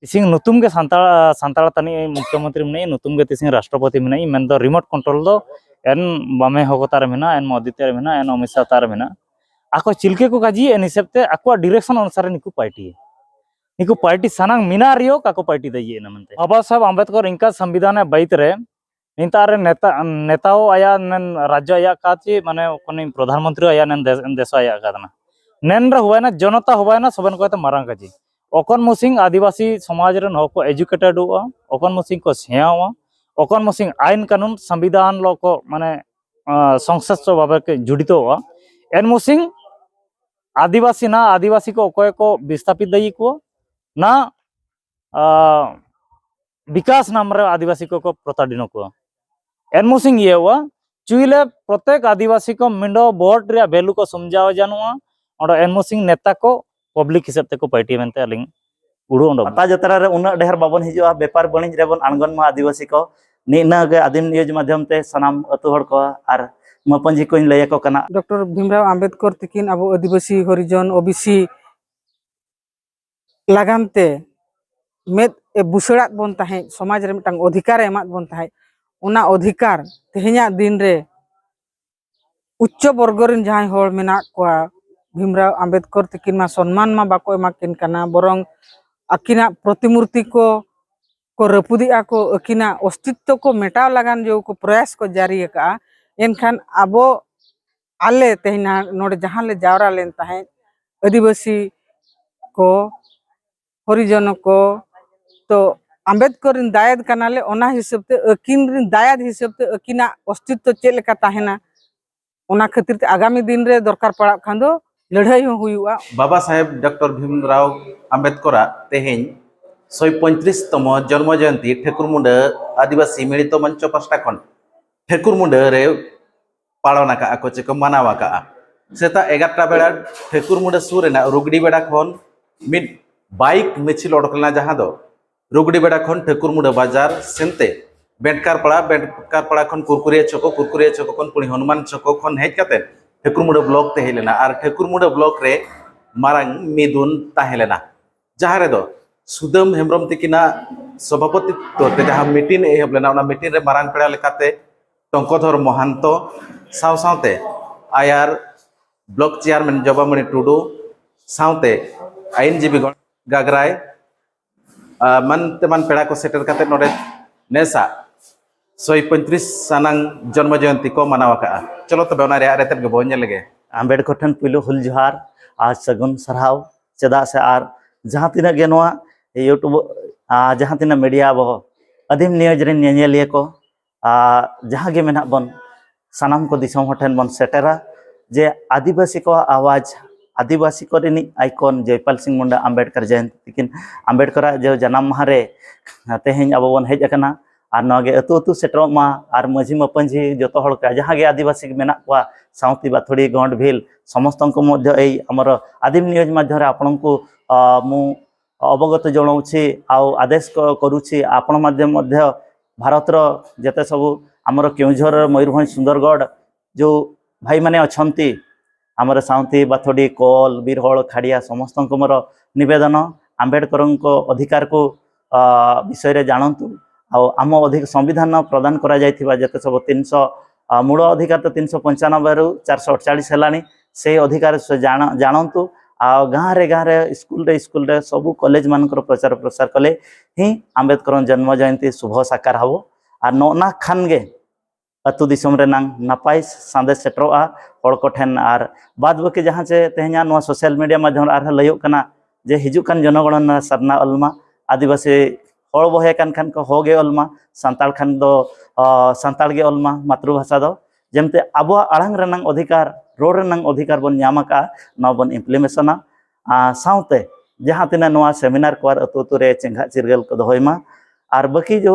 तिसिंग नुतुम के सांताड़ तनी मुख्यमंत्री मनाई नुतुम के तिसिंग राष्ट्रपति मनाई मेन दो रिमोट कंट्रोल दो एन बामे होगतार मेना एन मोदितर मेना एन अमित शाह तार मेना आको चिलके को काजी एन हिसाबते आको डायरेक्शन अनुसार निकु पार्टी सानांग मिना रियो काको पार्टी दइए ना मनते बाबा साहब अंबेडकर इनका संविधान बैतरे इंतारे नेताओं आया नन राज्य आया काची माने कोनी प्रधानमंत्री आया नन देश आया कादना नेन रे हुआ ना जनता हुआ ना सबन को मारंग काजी ओकन मुसिंग आदिवासी समाज रन हो को एजुकेटेड हुआ ओकन मुसिंग को सेयावा ओकन मुसिंग आईन कानून संविधान लो को माने संसद सो बाबा के जुड़ित हुआ एन मुसिंग आदिवासी को ओकोय को विस्थापित दई को ना विकास नाम रे आदिवासी को प्रताड़ित को एन मुसिंग ये हुआ चुईले प्रत्येक आदिवासी को मिंडो बोर्ड रे वैल्यू को समझाव जानुआ और एन मुसिंग नेता को पब्लिक हिसाब ते को पार्टी मेनते अलिंग उड़ो पता जतरा रे उना ढेर बाबन हिजुआ व्यापार बणिज रे बन अणगन मा आदिवासी को निना गे आदिम न्यूज माध्यम ते सनाम अतु हड़ को आर मपंजी को लय को कना डॉक्टर भीमराव अंबेडकर तकिन अब आदिवासी हरिजन ओबीसी लगानते मेद ए बुसड़ात बन ताहे समाज रे मिटंग अधिकार एमात बन ताहे उना अधिकार तेह냐 दिन रे उच्च वर्ग रिन जहां होड़ मेना को भीमराव अंबेडकर तकिन मा सम्मान मा बाको एमाकिन कना बरंग अकिना प्रतिमूर्ति को रपुदिया को अकिना अस्तित्व को मेटाव लगान जो को प्रयास को जारी का एनखान आबो आले तेहना नोडे जहां ले जावरा लेन ताहे आदिवासी को हरिजन को तो अंबेडकर रिन दायद कनाले ओना हिसाब ते अकिन रिन दायद हिसाब ते अकिना अस्तित्व चेक लेका ताहेना ओना खातिर ते आगामी दिन रे दरकार पड़ा खान दो लड़ाई हुआ बाबा साहेब डॉक्टर भीमराव अंबेडकर तेहें 135तम जन्म जयंती ठेकुरमुंड आदिवासी मिलित मंच पास्टा खन ठेकुरमुंड रे पालन का को चेक मानावा का सेता 11टा बेड़ा ठेकुरमुंड सुरेना रुगड़ी बेड़ा खन मिड बाइक मिছিল ओडकलना जहां दो रुगड़ी बेड़ा खन ठेकुरमुंड बाजार सेनते बेंटकार पड़ा खन कुरकुरिया चको खन पुणी हनुमान चको खन हेज काते ठेकुरमुंड ब्लॉक ते हेलेना और ठेकुरमुंड ब्लॉक रे मारांग मिदुन ताहेलेना जहां रे दो सुदम हेम्ब्रम तिकिना सभापति तो जहां मीटिंग एहब लेना ओना मीटिंग रे मारांग पेड़ा लेकाते टंकोधर महंतो साव सावते आयार ब्लॉक चेयरमैन जबामणि टुडू सावते आईनजीबी गागराय मन तेमान पेड़ा को सेटर काते नोडे नेसा 135 सानांग जन्म जयंती को मनावा चलो तब रेतन के बोल लगे अंबेडकर ठन पुलो हुल जोहार आज सगुन सरहाव चदा से आर जहाँ तीना गे नोआ यूट्यूब जहाँ तीना मीडिया बो आदिम न्यूज रे नेलिया को जहाँ गे मेना बन सानाम को दिसम ठन बन सेटेरा जे आदिवासी को आवाज आदिवासी को रिनी आइकन जयपाल सिंह मुंडा अंबेडकर जयंती लेकिन अंबेडकर जो जन्म माह रे तेहें अब बन हेज अकना और नगे अतु अतु सेटरमा और मझी मपंजी जो हड़का जहाँ आदिवासी मेना को साउती बाथड़ी गंड भील समस्त को आमर आदिम न्यूज माध्यम आपण को मु अवगत जनाऊँगी आदेश करुँची आपण माध्यम भारतर जिते सब आमर केउझर मयूरभंज सुंदरगढ़ जो भाई माने अच्छी आमर साउती बाथड़ी कल बीरहल खाड़िया समस्त मोर नवेदन आंबेडकर अधिकार को विषय जानतु आम अधिक संविधान प्रदान करा जायथिबा जते सब 300 मूल अधिकार तो 395 रु 448 हेलानी से अधिकार से जानतु गाँव रे स्कूल रे सब कॉलेज मानकर प्रचार प्रसार कले ही आंबेडकर जन्म जयंती शुभ साकार हबो और नोना खान गे अतु दिसम रे नांग नापाय संदेश सेटरोआ हड़ को ठेन और बाद बाकी जहाँ से तेहना नो सोशल मीडिया माध्यम आर लयो कना जे हिजुकान जनगणना सरना अलमा आदिवासी हड़ बहे खान को होगे अलमा सांताल खान दो सांताल गे अलमा मातृभाषा दो जमते अब आड़ांग रनांग अधिकार रोड रनांग अधिकार बन नाम का नौ बन इम्प्लीमेशना साउते जहाँ तीना नोआ सेमिनार को अतु अतु रे चेंगा चिरगल को दोहयमा और बाकी जो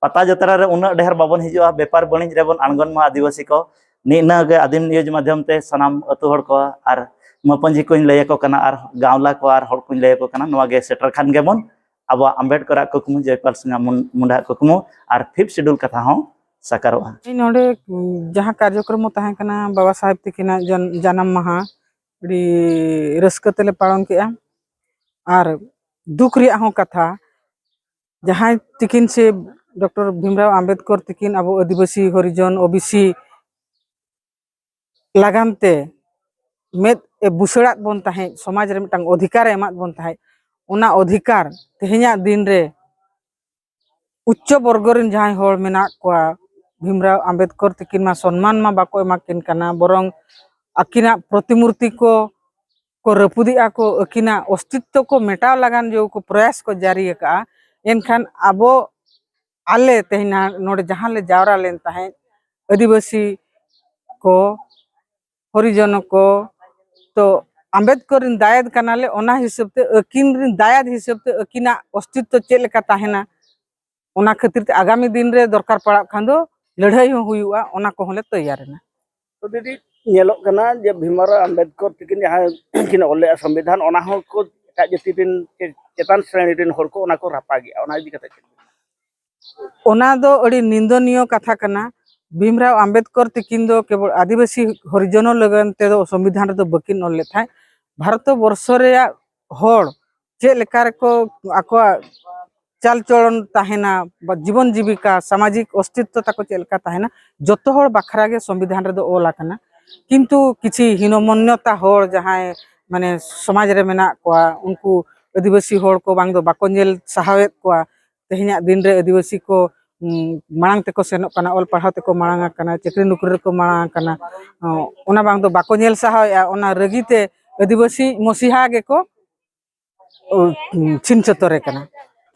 पता जतरा रे उना ढेर बाबन हिजुआ व्यापार बणिज रे बन अणगन मा आदिवासी को निना गे आदिम न्यूज माध्यम ते सनाम अतु हड़ को और मपंजी को लय को कना और गावला को और हड़ को लय को कना नोआ गे सेटर खान गे बन अब अंबेडकर कुकमु जयपाल सिंह मुंडा कुकमु और 5th शेड्यूल कथा हो साकारोआ नोडे जहाँ कार्यक्रम ताहे कना बाबा साहेब तकिना जन्म माहा अड़ी रस्क तेले पालन के और दुख रिया हो कथा जहाँ तिकिन से डॉक्टर भीमराव आम्बेडकर तिकिन अब आदिवासी हरिजन ओबीसी लगानते मेद ए बुसड़ात बन ताहे समाज रे मिटांग अधिकार एमात बन ताहे उना अधिकार तेहेन्या दिन रे उच्च वर्ग रिन जहां होड़ मेना कोआ भीमराव आम्बेडकर तिकिन मा सम्मान मा बाको एमाकिन काना बरंग अकिना प्रतिमूर्ति को रपुदिया को अकिना अस्तित्व को मेटाव लगान जो को प्रयास को जारी का एनखान आबो आले तेहिना नोडे जहां ले जावरा लेन ताहे आदिवासी को हरिजन को तो आम्बेडकर रिन दायद कानाले ओना हिसाब ते अकिन रिन दायद हिसाब ते अकिना अस्तित्व चेक लेका ताहेना ओना खातिर ते आगामी दिन रे दरकार पड़ा खान दो लड़ाई हो हुआ ओना को हले तैयार ना तो दीदी नेलोक कना जे भीमराव आम्बेडकर तिकिन जहां किन ओले संविधान ओना हो को एटा जाति दिन चेतन श्रेणी दिन होर को ओना को रापा गया ओना इदी कते ओना दो अड़ी निंदनीय कथा कना भीमराव आम्बेडकर तिकिन दो केवल आदिवासी हरिजन लगन ते दो संविधान रे दो बकिन ओले थाय भारत वर्ष रे होड़ जे लेकार को आको चाल चलन ताहेना जीवन जीविका सामाजिक अस्तित्व ताको चेलका ताहेना जतो होड़ बखरा गे संविधान रे दो ओला कना किंतु किछि हीनमन्यता होड़ जहां माने समाज रे मेना कोआ उनको आदिवासी होड़ को बांग दो बाको नेल सहावेत कोआ तेहिना दिन रे आदिवासी को मांग तेको सेनो कना ऑल पढ़ाव तेको मांग कना चाकरी नौकरी को मांग कना ओना बांग दो बाको नेल सहाया ओना रगीते आदिवासी मसीहा गे को छिन चतरे कना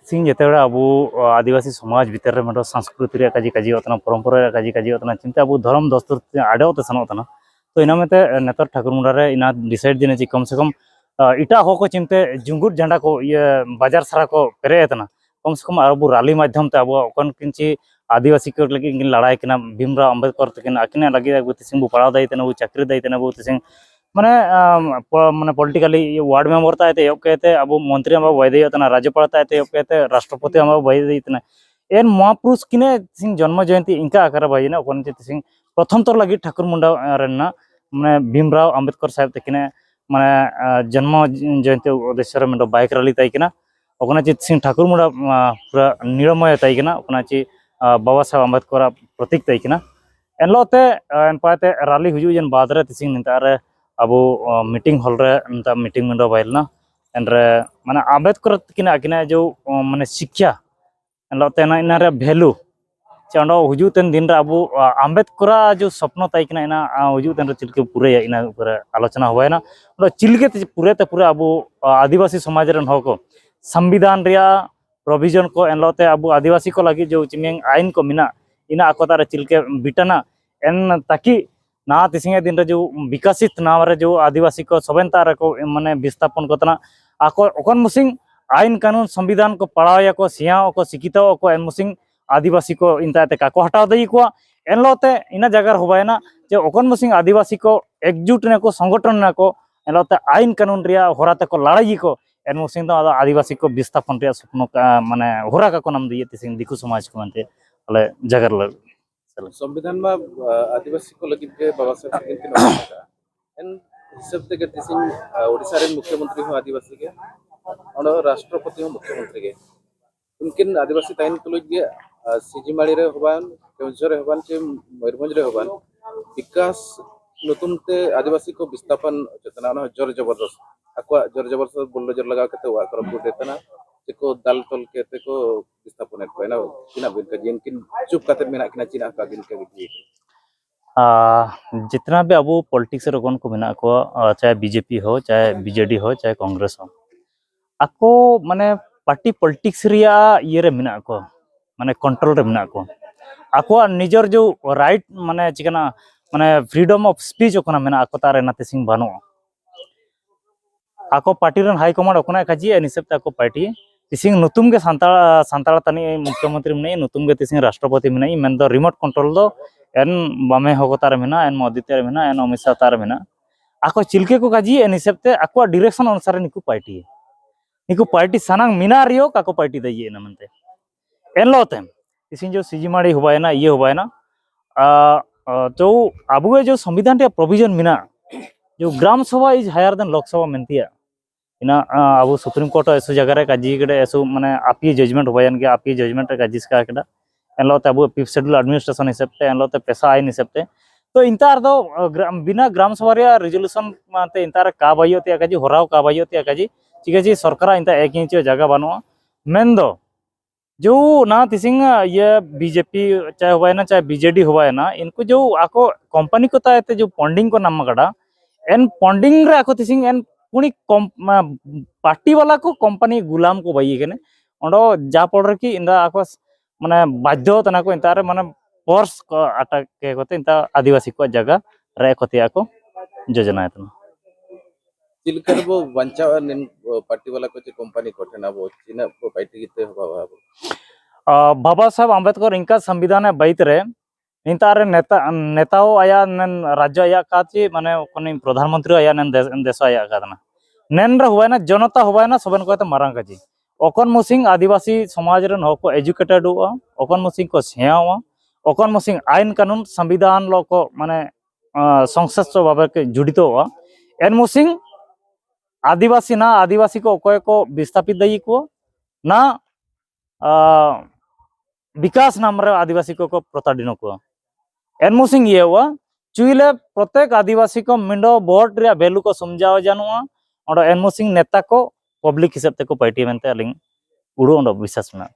सिंह जेतेबेला अब आदिवासी समाज भीतर रे मतलब संस्कृति रे काजी काजी होतना परंपरा रे काजी काजी होतना चिंता अब धर्म दस्तर आडे होते सनोतना तो इना में नेतर ठाकुर मुंडा रे इना डिसाइड दिने जी कम से कम इटा हो को चिंते जुंगुट झंडा को ये बाजार सारा को पेरे एतना कम से कम अब रैली माध्यम ते अब ओकन किंची आदिवासी को लगी लड़ाई किना भीमराव आम्बेडकर तकिन आकिना लगी अब तिसिंग बु पढ़ाव दाई तना वो चाकरी दाई तना वो तिसिंग माने माने पॉलिटिकली वार्ड मेंबर ताते एब कहते अब मंत्री हम वैदे तना राज्यपाल ताते एब कहते राष्ट्रपति हम वैदे तना एन महापुरुष किने सिंह जन्म जयंती इनका आकार भाई ना कोन सिंह प्रथम तो लगी ठाकुर मुंडा रेना माने भीमराव आम्बेडकर साहब तकिने माने जन्म जयंती उद्देश्य में बाइक रैली ताई किना ओकना चित सिंह ठाकुर मुंडा पूरा निरमय ताई किना ओकना ची बाबा साहब आम्बेडकर प्रतीक ताई किना एनलोते एन पाते रैली हुजु जन बाद रे तिसिंग नितारे अब मीटिंग हॉल रे नता मीटिंग में बाइलना एनरे माने आम्बेडकर किना किना जो माने शिक्षा एनलोते ना इना रे वैल्यू चांडो हुजुतेन दिन रे अब आम्बेडकर जो स्वप्न ताई किना इना हुजुतेन रे चिलके पूरे इना ऊपर आलोचना होयना चिलके पूरे ते पूरे अब आदिवासी समाज रन हो को संविधान रिया प्रोविजन को एनलोते अब आदिवासी को लगी जो चिमिंग आईन को मिना इना अकोतारे चिलके बिटाना एन ताकि ना तिसिंगे दिन रे जो विकसित नाम रे जो आदिवासी को सबेनता रे को माने विस्थापन कोतना आको ओकन मुसिंग आईन कानून संविधान को पढ़ाया को सिया को शिक्षित को एन मुसिंग आदिवासी को इनताते का को हटाव दई को एनलोते इना जगह होबायना जे ओकन मुसिंग आदिवासी को एकजुट ने को संगठन ने को एनलोते आईन कानून रिया होराते को लड़ाई को एन मुसिंग तो आदिवासी को विस्थापन रिया सपनो का माने होरा का को नाम दिए तिसिंग दिकु समाज को मानते अले जगह संविधान में आदिवासी को लगी के बाबा साहब तिकिन किन एन हिसाब ते के तिसिंग ओडिसा रे मुख्यमंत्री हो आदिवासी के और राष्ट्रपति हो मुख्यमंत्री के उनकिन आदिवासी ताइन तुलुज गे सिजिमाड़ी रे होबान केउझर रे होबान चे मयूरभंज रे होबान विकास नतुनते आदिवासी को विस्थापन चेतना जोर जबरदस्त अक्वा जोर जबरदस्त बुलडोजर लगा के तो आकर देतना को दाल तल के ते को विस्थापन को ना चिना बिन का जिनकिन चुप काते मेना किना चिना का बिन के जितना भी अब पॉलिटिक्स रोगन को मेना को चाहे बीजेपी हो चाहे बीजेडी हो चाहे कांग्रेस हो आको माने पार्टी पॉलिटिक्स रिया ये रे मेना को माने कंट्रोल रे मेना को आको निजर जो राइट माने चिकना माने फ्रीडम ऑफ स्पीच ओकना मेना आको तारे नाते सिंह बानो आको पार्टी रन हाई कमांड ओकना काजी एनिसेप्ट आको पार्टी तिसिंग नुतुम के सांताल तनी मुख्यमंत्री में नुतुम के तिसिंग राष्ट्रपति में मेन दो रिमोट कंट्रोल दो एन बामे होगतार मेना एन मोदिते मेना एन अमित शाह तार मेना आको चिलके को काजी एनिसेप्ते आको डायरेक्शन अनुसार निकु पार्टी सानांग मिना रियो काको पार्टी दइए ना मनते एन लोते तिसिंग जो सिजिमाड़ी होबायना ये होबायना तो अबुए जो संविधान रे प्रोविजन मिना जो gram sabha is higher than Lok Sabha मेंतिया ina abu supreme court esu jaga re kaji kede esu mane api judgment hobayan ge api judgment re kaji ska keda enlote abu fifth schedule administration hisab te enlote pesa ain hisab te तो इंतार दो बिना ग्राम सभा resolution माते इंतार का bio ते काजी होराव का bio ते काजी ठीक है जी सरकार इंता एक इंच जगह बनो मेन दो जो ना तिसिंग ये बीजेपी चाहे हुआ है ना चाहे बीजेडी हुआ है ना इनको जो आको कंपनी को ताते जो फंडिंग को नाम कड़ा एन फंडिंग रे आको तिसिंग एन पुनी पार्टी वाला को कंपनी गुलाम को बाई केने ओंडो जा पड़ की इंदा आको माने बाध्य तना को इंतार माने फोर्स को अटक के कोते इंता आदिवासी को जगह रे कोते आको योजना है तना चिलकर वो वंचा निन पार्टी वाला को कंपनी कोठना वो चिना वो पार्टी किते बाबा बाबा साहब अंबेडकर इनका संविधान है बैत रे इंतार नेता नेताओं आया नन राज्य आया काची माने कोनी प्रधानमंत्री आया नन देश आया कादना नन रे हुआ ना जनता हुआ ना सबन को मारंग काजी ओकन मुसिंग आदिवासी समाज रन हो को एजुकेटेड हुआ ओकन मुसिंग को सेवा ओकन मुसिंग आईन कानून संविधान लो को माने संसद सो बाबा के जुड़ित हुआ एन मुसिंग आदिवासी ना आदिवासी को ओकोय को विस्थापित दई को ना विकास नाम रे आदिवासी को प्रताड़ित को एन मुसिंग ये हुआ चुइले प्रत्येक आदिवासी को मिंडो वोट रे वैल्यू को समझाव जानुआ और एन मुसिंग नेता को पब्लिक हिसाब ते को पार्टी मेनते अलिंग उड़ो विश्वास में